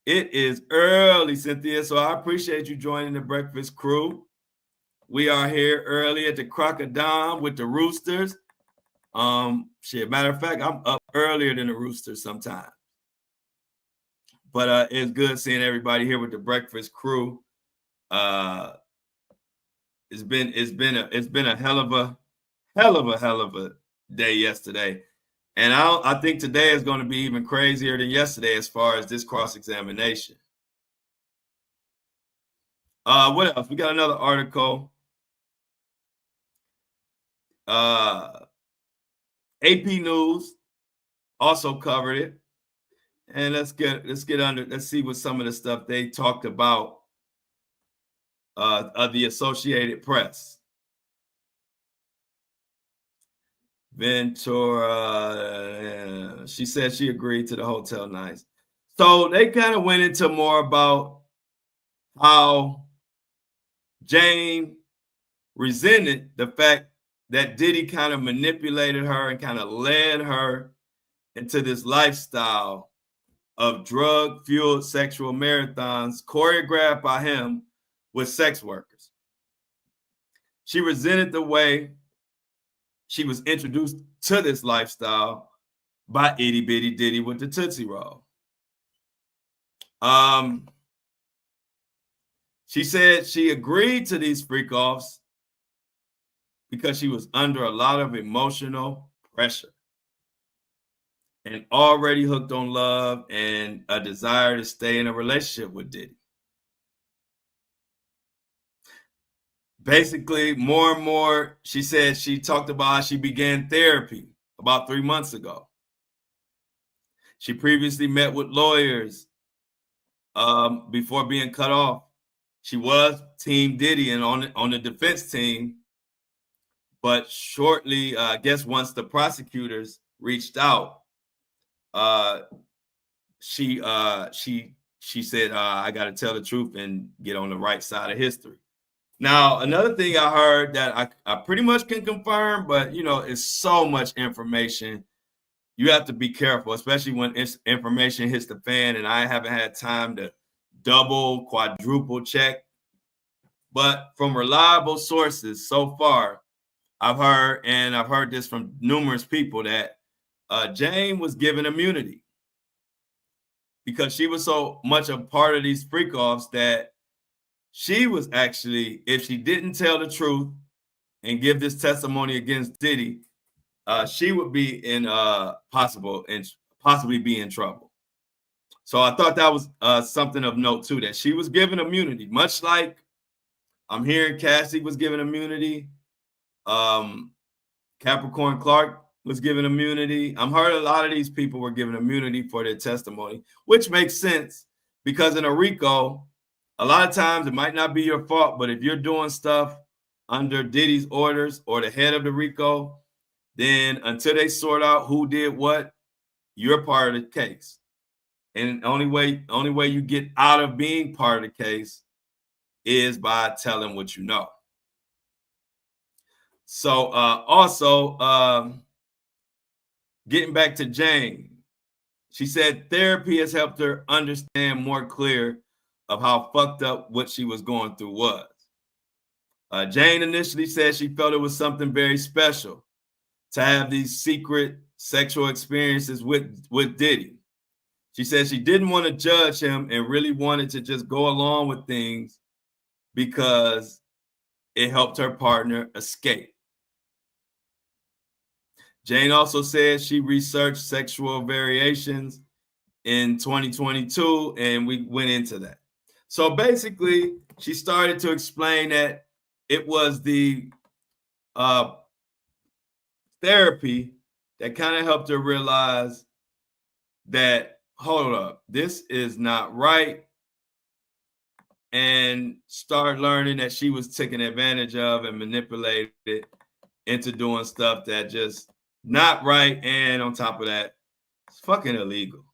It is early, Cynthia, so I appreciate you joining the breakfast crew. We are here early at the Crocodile with the Roosters. Matter of fact, I'm up earlier than the Roosters sometimes. But it's good seeing everybody here with the breakfast crew. It's been a hell of a day yesterday. And I think today is going to be even crazier than yesterday as far as this cross-examination. What else? We got another article. AP News also covered it. And let's see what some of the stuff they talked about of the Associated Press. Ventura, she said she agreed to the hotel nights. So they kind of went into more about how Jane resented the fact that Diddy kind of manipulated her and kind of led her into this lifestyle of drug-fueled sexual marathons choreographed by him with sex workers. She resented the way she was introduced to this lifestyle by itty bitty Diddy with the Tootsie Roll. She said she agreed to these freak-offs because she was under a lot of emotional pressure and already hooked on love and a desire to stay in a relationship with Diddy. Basically, more and more, she said she talked about how she began therapy about 3 months ago. She previously met with lawyers before being cut off. She was Team Diddy and on the defense team. But shortly, I guess once the prosecutors reached out, she said, I got to tell the truth and get on the right side of history. Now, another thing I heard that I pretty much can confirm, but, it's so much information. You have to be careful, especially when information hits the fan, and I haven't had time to double, quadruple check. But from reliable sources so far, I've heard this from numerous people, that Jane was given immunity because she was so much a part of these freak-offs that she was actually, if she didn't tell the truth and give this testimony against Diddy, she would be possibly be in trouble. So I thought that was something of note too, that she was given immunity, much like I'm hearing Cassie was given immunity. Capricorn Clark was given immunity. I'm heard a lot of these people were given immunity for their testimony, which makes sense because in a RICO, a lot of times it might not be your fault, but if you're doing stuff under Diddy's orders or the head of the RICO, then until they sort out who did what, you're part of the case. And the only way you get out of being part of the case is by telling what you know. So also, getting back to Jane, she said therapy has helped her understand more clear of how fucked up what she was going through was. Jane initially said she felt it was something very special to have these secret sexual experiences with Diddy. She said she didn't want to judge him and really wanted to just go along with things because it helped her partner escape. Jane also said she researched sexual variations in 2022, and we went into that. So basically, she started to explain that it was the therapy that kind of helped her realize that, hold up, this is not right, and start learning that she was taken advantage of and manipulated into doing stuff that just not right. And on top of that, it's fucking illegal.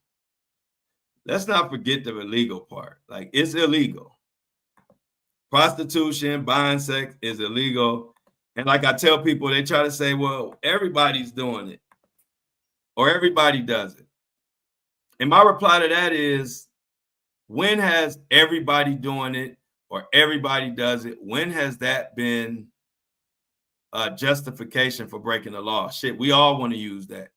Let's not forget the illegal part. Like, it's illegal. Prostitution, buying sex is illegal. And like I tell people, they try to say, well, everybody's doing it or everybody does it. And my reply to that is, when has everybody doing it or everybody does it? When has that been a justification for breaking the law? Shit, we all want to use that.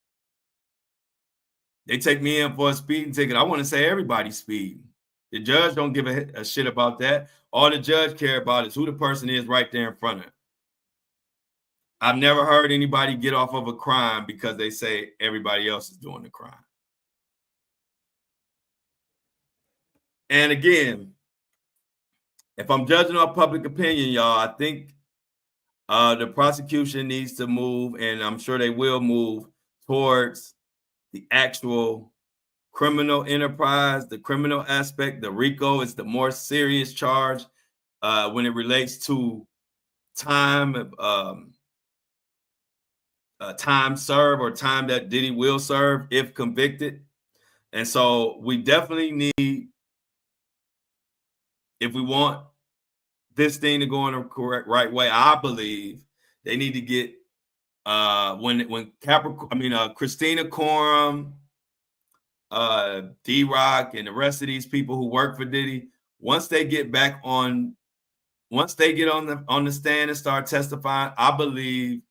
They take me in for a speeding ticket. I want to say everybody's speeding. The judge don't give a shit about that. All the judge care about is who the person is right there in front of him. I've never heard anybody get off of a crime because they say everybody else is doing the crime. And again, if I'm judging on public opinion, y'all, I think the prosecution needs to move, and I'm sure they will move towards the actual criminal enterprise, the criminal aspect. The RICO is the more serious charge when it relates to time, time served or time that Diddy will serve if convicted. And so we definitely need, if we want this thing to go in the correct right way, I believe they need to get Christina Coram, D-Rock, and the rest of these people who work for Diddy, once they get on the stand and start testifying, I believe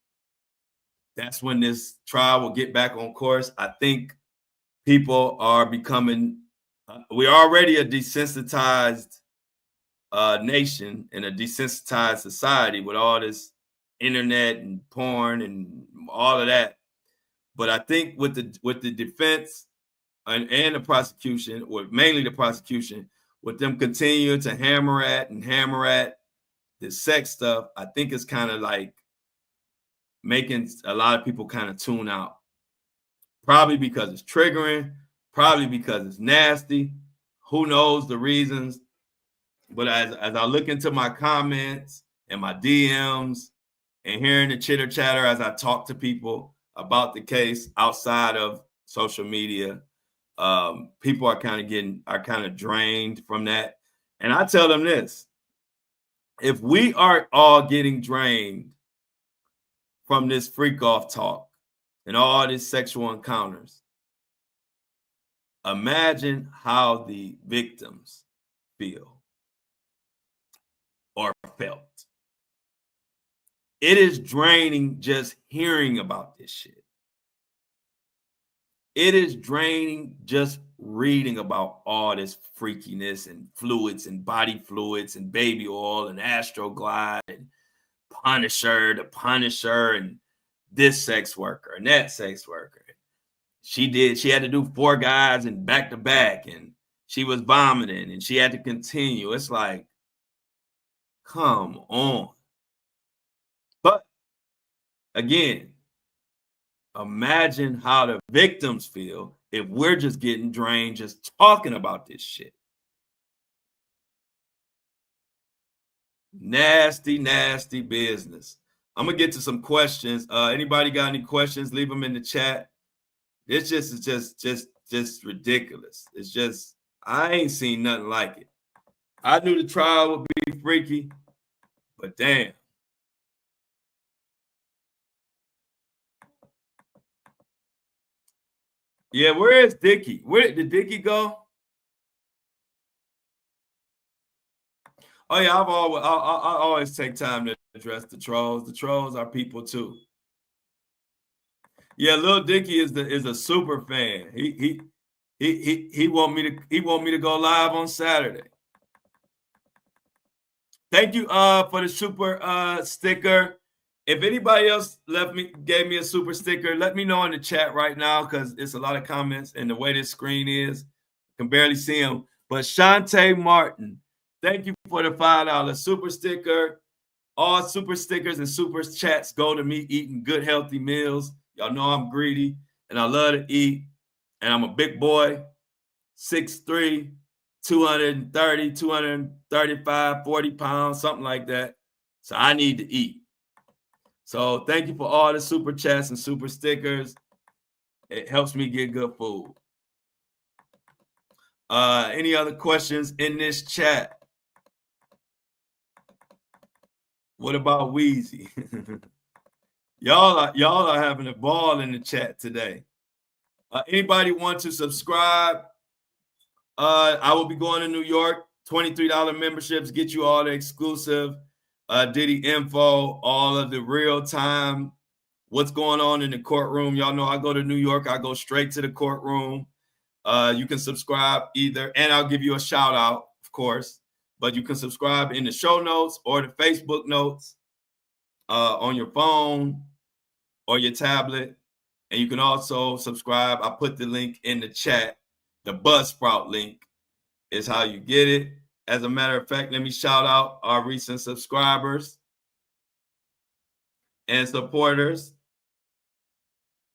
that's when this trial will get back on course. I think people are becoming, we're already a desensitized nation and a desensitized society with all this internet and porn and all of that. But I think with the defense and the prosecution, or mainly the prosecution, with them continuing to hammer at the sex stuff, I think it's kind of like making a lot of people kind of tune out. Probably because it's triggering, probably because it's nasty. Who knows the reasons? But as I look into my comments and my DMs and hearing the chitter chatter as I talk to people about the case outside of social media, people are kind of drained from that. And I tell them this: if we are all getting drained from this freak off talk and all these sexual encounters, imagine how the victims feel or felt. It is draining just hearing about this shit. It is draining just reading about all this freakiness and fluids and body fluids and baby oil and Astroglide and the Punisher and this sex worker and that sex worker. She had to do 4 guys and back to back, and she was vomiting and she had to continue. It's like, come on. But again, imagine how the victims feel if we're just getting drained just talking about this shit. Nasty, nasty business. I'm gonna get to some questions. Anybody got any questions? Leave them in the chat. It's just ridiculous. It's just, I ain't seen nothing like it. I knew the trial would be freaky, but damn. Yeah, where is Dickie? Where did Dickie go? Oh yeah, I always take time to address the trolls. The trolls are people too. Yeah, Lil Dicky is a super fan. He want me to go live on Saturday. Thank you for the super sticker. If anybody else gave me a super sticker, let me know in the chat right now because it's a lot of comments and the way this screen is, I can barely see them. But Shantae Martin, thank you for the $5 super sticker. All super stickers and super chats go to me eating good, healthy meals. Y'all know I'm greedy and I love to eat. And I'm a big boy, 6'3", 230, 235, 40 pounds, something like that. So I need to eat. So thank you for all the super chats and super stickers. It helps me get good food. Any other questions in this chat? What about Wheezy? y'all are having a ball in the chat today. Anybody want to subscribe? I will be going to New York. $23 memberships get you all the exclusive Diddy info, all of the real time, what's going on in the courtroom. Y'all know I go to New York. I go straight to the courtroom. You can subscribe either, and I'll give you a shout out, of course, but you can subscribe in the show notes or the Facebook notes on your phone or your tablet. And you can also subscribe. I put the link in the chat. The Buzzsprout link is how you get it. As a matter of fact, let me shout out our recent subscribers and supporters.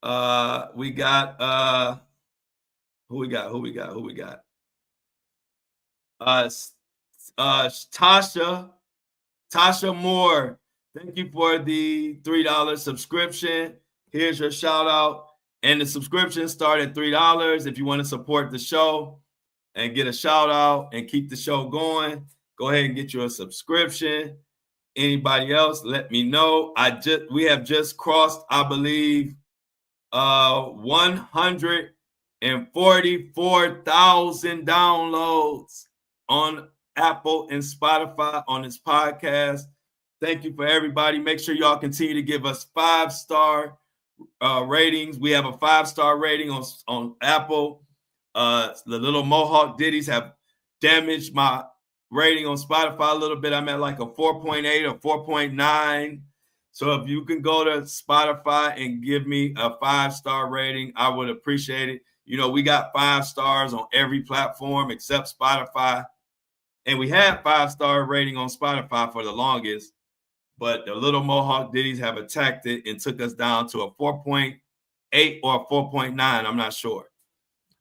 We got who we got? Tasha Moore. Thank you for the $3 subscription. Here's your shout out. And the subscription start at $3 if you want to support the show and get a shout out and keep the show going. Go ahead and get you a subscription. Anybody else, let me know. We have just crossed, I believe, 144,000 downloads on Apple and Spotify on this podcast. Thank you for everybody. Make sure y'all continue to give us 5-star ratings. We have a 5-star rating on Apple. The little Mohawk Diddies have damaged my rating on Spotify a little bit. I'm at like a 4.8 or 4.9. So if you can go to Spotify and give me a 5-star rating, I would appreciate it. You know, we got 5 stars on every platform except Spotify. And we had 5-star rating on Spotify for the longest. But the little Mohawk Diddies have attacked it and took us down to a 4.8 or a 4.9. I'm not sure.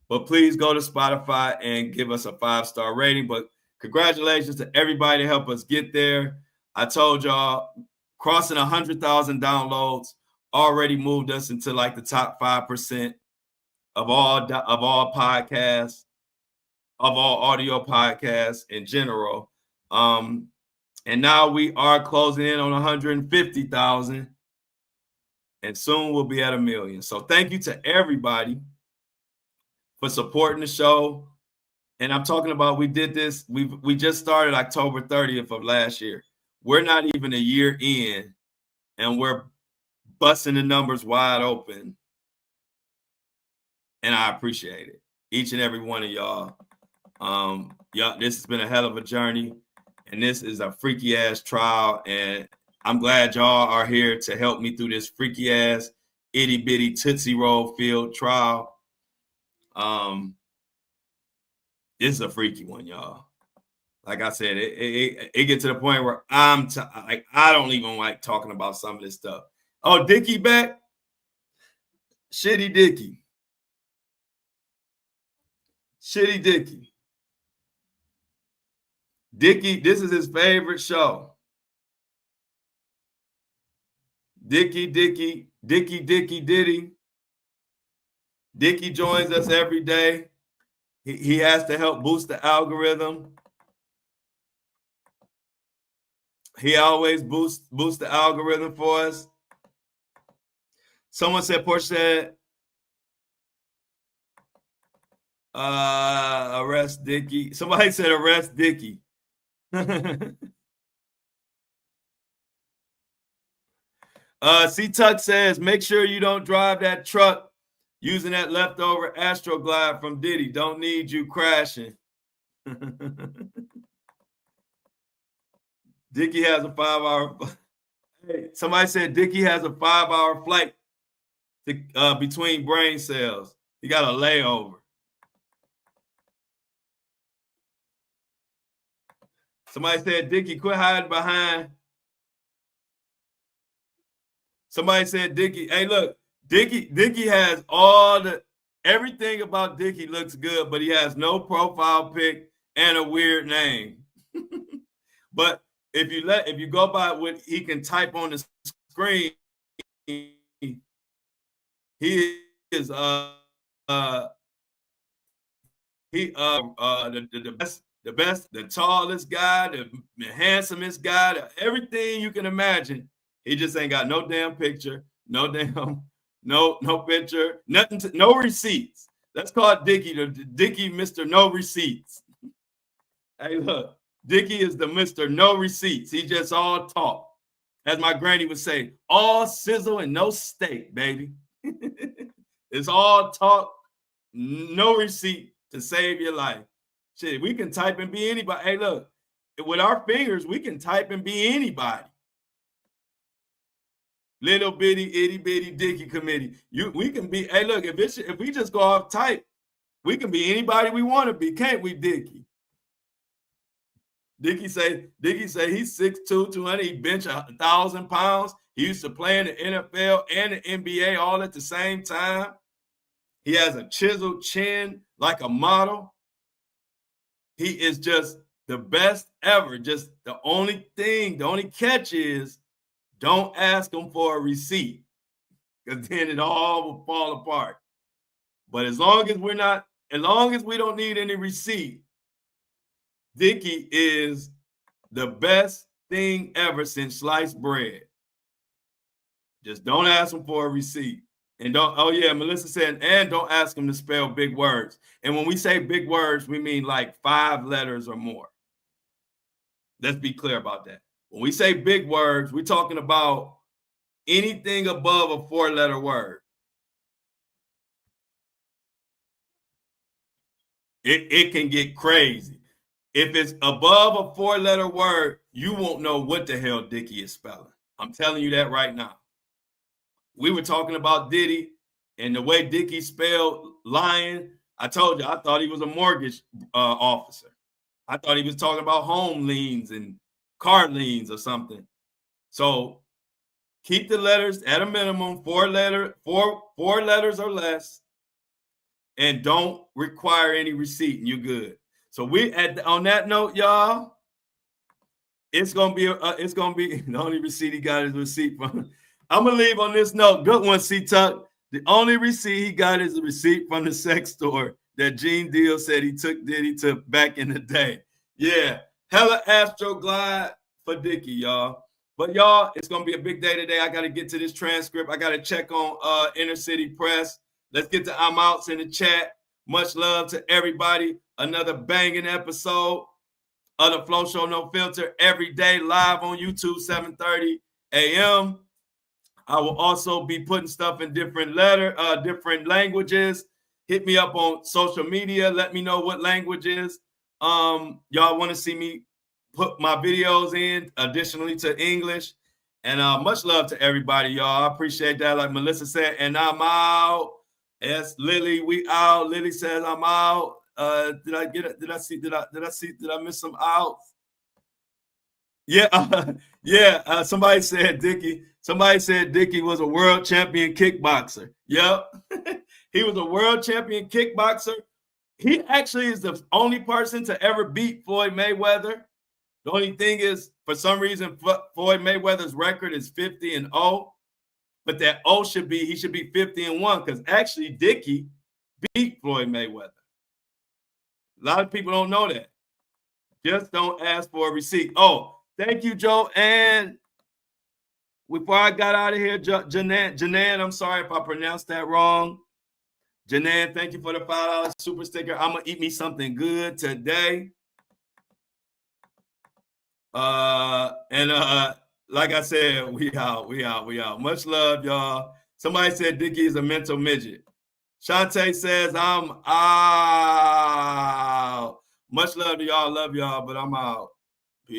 But please go to Spotify and give us a 5-star rating. But congratulations to everybody to help us get there. I told y'all, crossing 100,000 downloads already moved us into like the top 5% of all podcasts, of all audio podcasts in general. And now we are closing in on 150,000. And soon we'll be at 1 million. So thank you to everybody for supporting the show. And I'm talking about we did this. We just started October 30th of last year. We're not even a year in, and we're busting the numbers wide open. And I appreciate it. Each and every one of y'all. This has been a hell of a journey. And this is a freaky ass trial. And I'm glad y'all are here to help me through this freaky ass itty bitty Tootsie Roll field trial. This is a freaky one, y'all. Like I said, it gets to the point where I don't even like talking about some of this stuff. Oh, Dickie back? Shitty Dickie. Shitty Dickie. Dickie, this is his favorite show. Dickie, Diddy. Dickie joins us every day. He has to help boost the algorithm. He always boosts the algorithm for us. Someone said, Portia said, arrest Dickie. Somebody said arrest Dickie. C-Tuck says, make sure you don't drive that truck using that leftover Astroglide from Diddy. Don't need you crashing. Dickie has a 5-hour. Hey, somebody said Dickie has a 5-hour flight to, between brain cells. He got a layover. Somebody said Dickie quit hiding behind. Somebody said Dickie. Hey, look, Dickie has everything about Dickie looks good, but he has no profile pic and a weird name. But if you go by what he can type on the screen, he is the best, the tallest guy, the handsomest guy, everything you can imagine. He just ain't got no damn picture, no picture, nothing, no receipts. Let's call it Dickie, Dickie, Mr. No Receipts. Hey, look, Dickie is the Mr. No Receipts. He just all talk. As my granny would say, all sizzle and no steak, baby. It's all talk, no receipt to save your life. Shit, we can type and be anybody. Hey, look, with our fingers, we can type and be anybody. Little bitty, itty bitty Dickie committee. We can be, hey, look, if we just go off type, we can be anybody we want to be, can't we, Dickie? Dickie say he's 6'2", 200. He bench 1,000 pounds. He used to play in the NFL and the NBA all at the same time. He has a chiseled chin like a model. He is just the best ever. Just the only catch is don't ask him for a receipt, because then it all will fall apart. But as long as we don't need any receipt, Dickie is the best thing ever since sliced bread. Just don't ask him for a receipt. And Melissa said, and don't ask him to spell big words. And when we say big words, we mean like 5 letters or more. Let's be clear about that. When we say big words, we're talking about anything above a 4-letter word. It can get crazy. If it's above a 4-letter word, you won't know what the hell Dickie is spelling. I'm telling you that right now. We were talking about Diddy and the way Dickie spelled lion. I told you, I thought he was a mortgage officer. I thought he was talking about home liens and car liens or something. So keep the letters at a minimum, 4 letters or less, and don't require any receipt, and you're good. So on that note, y'all, it's gonna be the only receipt he got is a receipt from. I'm gonna leave on this note. Good one, C-Tuck. The only receipt he got is a receipt from the sex store that Gene Deal said he took Diddy to back in the day. Yeah, hella Astroglide for Dickie, y'all. But y'all, it's gonna be a big day today. I gotta get to this transcript. I gotta check on Inner City Press. Let's get to I'm outs in the chat. Much love to everybody. Another banging episode of the Flow Show No Filter every day live on YouTube, 7:30 a.m. I will also be putting stuff in different languages. Hit me up on social media. Let me know what languages y'all want to see me put my videos in, additionally to English. And much love to everybody, y'all. I appreciate that. Like Melissa said, and I'm out. Yes, Lily, we out. Lily says I'm out. Did I miss some outs? Yeah. Somebody said Dickie was a world champion kickboxer. Yep. He was a world champion kickboxer. He actually is the only person to ever beat Floyd Mayweather. The only thing is, for some reason, Floyd Mayweather's record is 50-0. But that he should be 50-1, because actually Dickie beat Floyd Mayweather. A lot of people don't know that. Just don't ask for a receipt. Oh, thank you, Joe. And before I got out of here, Janan, I'm sorry if I pronounced that wrong. Janan, thank you for the $5 super sticker. I'm going to eat me something good today. Like I said, we out. Much love, y'all. Somebody said Dickie is a mental midget. Shantae says I'm out. Much love to y'all. Love y'all, but I'm out.